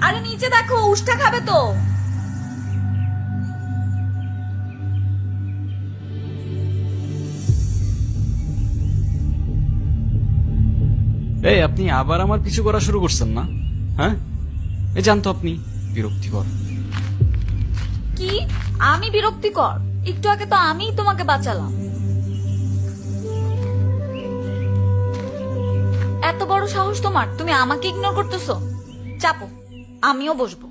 আরে নিচে দেখো, উষ্টা খাবে তো। এই আপনি আবার আমার পিছু করা শুরু করছেন না? হ্যাঁ, এই জানতো আপনি বিরক্তিকর। কি? আমি বিরক্তিকর? একটু আগে তো আমিই তোমাকে বাঁচালাম। এত বড় সাহস তোমার, তুমি আমাকে ইগনোর করতেছো? চাপো, আমিও বসবো।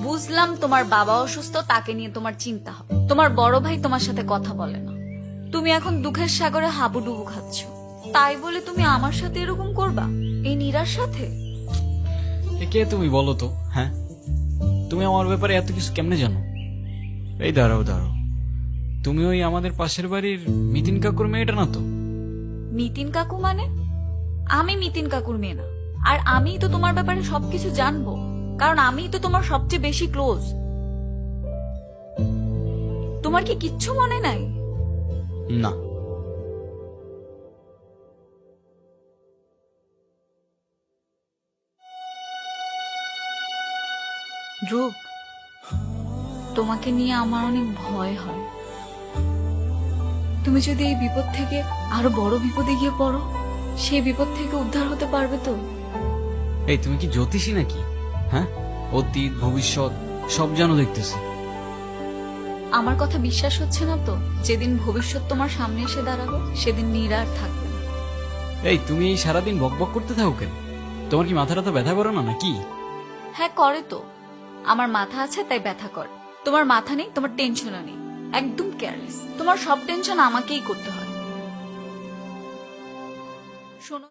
বুঝলাম তোমার বাবা অসুস্থ, তাকে নিয়ে তোমার চিন্তা হবে। তোমার বড় ভাই তোমার সাথে কথা বলে না, তুমি এখন দুঃখের সাগরে হাবুডুবু খাচ্ছ। তাই বলে তুমি আমার সাথে এরকম করবা, এই নীরার সাথে? কে তুমি বলো তো? হ্যাঁ, তুমি আমার ব্যাপারে এত কিছু কেমনে জানো? এই দাঁড়াও দাঁড়াও, তুমি ওই আমাদের পাশের বাড়ির মিতিন কাকুর মেয়েটা না তো? মিতিন কাকু মানে? আমি মিতিন কাকুর মেয়ে না। আর আমিই তো তোমার ব্যাপারে সবকিছু জানবো, কারণ আমিই তো তোমার সবচেয়ে বেশি ক্লোজ। তোমার কি কিচ্ছু মনে নাই? না। ধ্রুব, তোমাকে নিয়ে আমার অনেক ভয় হয়। তুমি যদি এই বিপদ থেকে আরো বড় বিপদে গিয়ে পড়ো, সেই বিপদ থেকে উদ্ধার হতে পারবে তো? এই তুমি কি জ্যোতিষী নাকি? হ্যাঁ, অতীত ভবিষ্যৎ সব জানো দেখতেছি। আমার কথা বিশ্বাস হচ্ছে না তো? যেদিন ভবিষ্যৎ তোমার সামনে এসে দাঁড়াবে, সেদিন নীরা আর থাকবে না। এই তুমি এই সারাদিন বকবক করতে থাকো কেন? তোমার কি মাথাটা ব্যথা করো না নাকি? হ্যাঁ করে তো। আমার মাথা আছে তাই ব্যথা করে। তোমার মাথা নেই, তোমার টেনশনও নেই, একদম কেয়ারলেস। তোমার সব টেনশন আমাকেই করতে হয়। শোনো।